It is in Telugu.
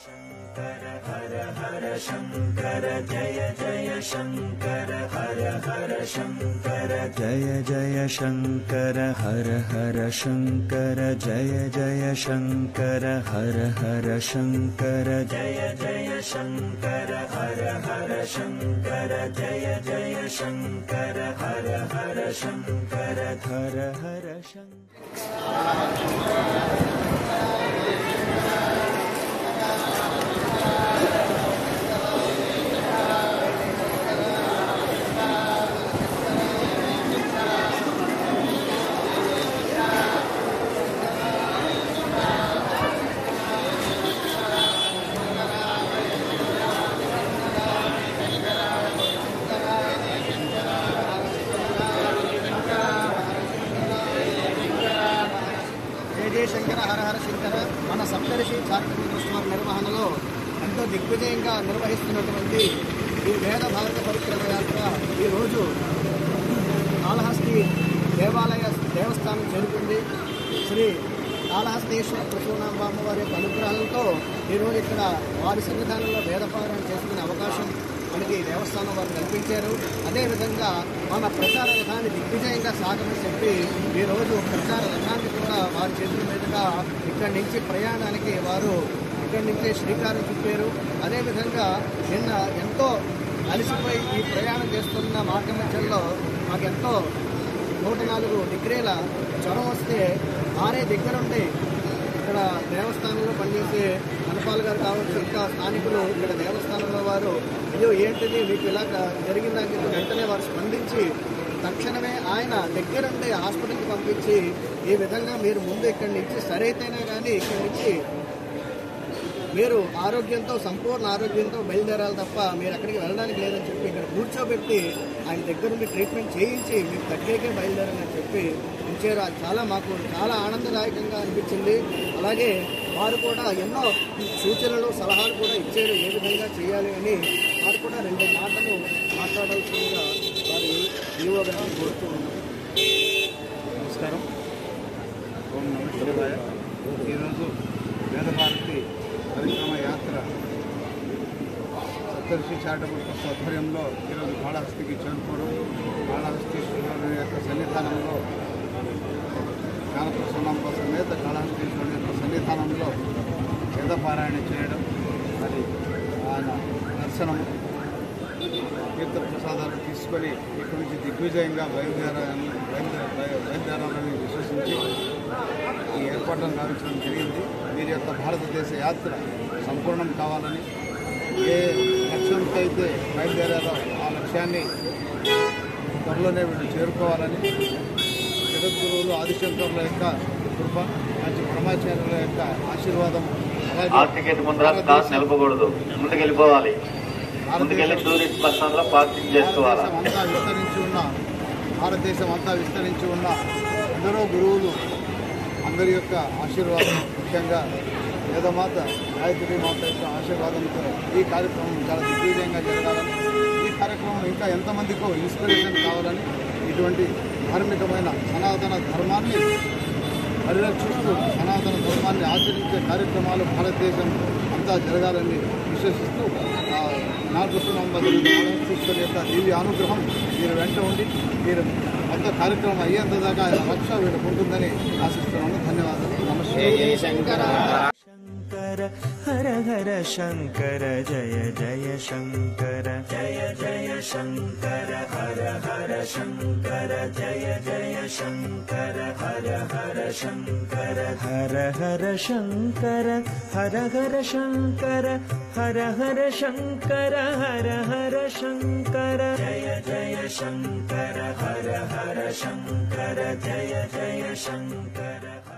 शंकर हर हर शंकर जय जय शंकर हर हर शंकर जय जय शंकर हर हर शंकर जय जय शंकर हर हर शंकर जय जय शंकर हर हर शंकर जय जय शंकर हर हर शंकर हर हर शंकर। జయ శంకర హర హర శంకర మన సప్తర్షి చారిటబుల్ ట్రస్ట్ వారి నిర్వహణలో ఎంతో దిగ్విజయంగా నిర్వహిస్తున్నటువంటి ఈ వేద భారత పరిక్రమ యాత్ర ఈరోజు కాళహస్తి దేవస్థానం చేరుకుంది. శ్రీ కాళహస్తీశ్వర ప్రసూనాంబ వారి యొక్క అనుగ్రహాలతో ఈరోజు ఇక్కడ వారి సన్నిధానంలో వేదపారాయణ చేసుకునే అవకాశం మనకి దేవస్థానం వారు కల్పించారు. అదేవిధంగా మన ప్రచార రథాన్ని దిగ్విజయంగా సాగమని చెప్పి ఈరోజు ప్రచార రథాన్ని కూడా వారి చేతుల మీదుగా ఇక్కడి నుంచి ప్రయాణానికి వారు ఇక్కడి నుంచే శ్రీకారం చుట్టారు. అదేవిధంగా నిన్న ఎంతో అలసిపోయి ఈ ప్రయాణం చేస్తున్న మార్గ మధ్యలో మాకెంతో 104 డిగ్రీల జ్వరం వస్తే ఆరే దగ్గరుండి ఇక్కడ దేవస్థానంలో పనిచేసే మనపాల్ గారు కావచ్చు, ఇంకా స్థానికులు ఇక్కడ దేవస్థానంలో వారు అయ్యో ఏంటిది మీకు ఇలా జరిగిందని వెంటనే వారు స్పందించి తక్షణమే ఆయన దగ్గరుండి హాస్పిటల్కి పంపించి ఈ విధంగా మీరు ముందు ఇక్కడి నుంచి సరైతేనే కానీ ఇక్కడి నుంచి మీరు ఆరోగ్యంతో సంపూర్ణ ఆరోగ్యంతో బయలుదేరాలి తప్ప మీరు అక్కడికి వెళ్ళడానికి లేదని చెప్పి ఇక్కడ కూర్చోబెట్టి ఆయన దగ్గరుండి ట్రీట్మెంట్ చేయించి మీకు తగ్గేకే బయలుదేరాలని చెప్పి ఉంచారు. అది మాకు చాలా ఆనందదాయకంగా అనిపించింది. అలాగే వారు కూడా ఎన్నో సూచనలు సలహాలు కూడా ఇచ్చారు ఏ విధంగా చేయాలి అని. వారు కూడా 2 మాటలు మాట్లాడాల్సిందిగా వారి ఈవో గారిని కోరుతూ ఉన్నారు. నమస్కారం. ఓం నమః శివాయ. ఈరోజు వేదభారతి పరిక్రమ యాత్ర సప్తర్షి చారిటబుల్ ట్రస్ట్ ఆధ్వర్యంలో ఈరోజు కాళహస్తికి చేరుకోవడం, కాళహస్తీశ్వరుని యొక్క సన్నిధానంలో జ్ఞానప్రసన్నంబ సమేత కాళహస్తీశ్వరుని యొక్క సన్నిధానంలో వేదపారాయణ చేయడం, అది ఆయన దర్శనము, తీర్థ ప్రసాదాలు తీసుకొని ఇక్కడి నుంచి దిగ్విజయంగా బయలుదేరాలని విశ్వసించి ఈ ఏర్పాట్లను గావించడం జరిగింది. వీరి యొక్క భారతదేశ యాత్ర సంపూర్ణం కావాలని, ఏ లక్ష్యంతో అయితే బయలుదేరారో ఆ లక్ష్యాన్ని త్వరలోనే వీళ్ళు చేరుకోవాలని జగద్గురువులు ఆదిశంకరుల యొక్క కృప, మంచి బ్రహ్మచార్యుల యొక్క ఆశీర్వాదం, భారతదేశం అంతా విస్తరించి ఉన్న ఎందరో గురువులు అందరి యొక్క ఆశీర్వాదం, ముఖ్యంగా వేదమాత గాయత్రి మాత యొక్క ఆశీర్వాదంతో ఈ కార్యక్రమం చాలా దిగ్విజయంగా జరగాలని, ఈ కార్యక్రమం ఇంకా ఎంతమందికో ఇన్స్పిరేషన్ కావాలని, ఇటువంటి ధార్మికమైన సనాతన ధర్మాన్ని పరిరక్షిస్తూ సనాతన ధర్మాన్ని ఆచరించే కార్యక్రమాలు భారతదేశం అంతా జరగాలని విశ్వసిస్తూ జ్ఞానప్రసన్నంబ యొక్క దివ్య అనుగ్రహం మీరు వెంట ఉండి మీరు మొత్త కార్యక్రమం అయ్యేంత దాకా ఆయన రక్ష వీళ్ళకు ఉంటుందని ఆశిస్తున్నాను. ధన్యవాదాలు. నమస్తే. శంకర హర హర శంకర జయ జయ శంకర జయ జయ శంకర హర హర శంకర జయ జయ శంకర హర హర శంకర హర హర శంకర హర హర శంకర హర హర శంకర హర హర శంకర జయ జయ శంకర హర హర శంకర జయ జయ శంకర.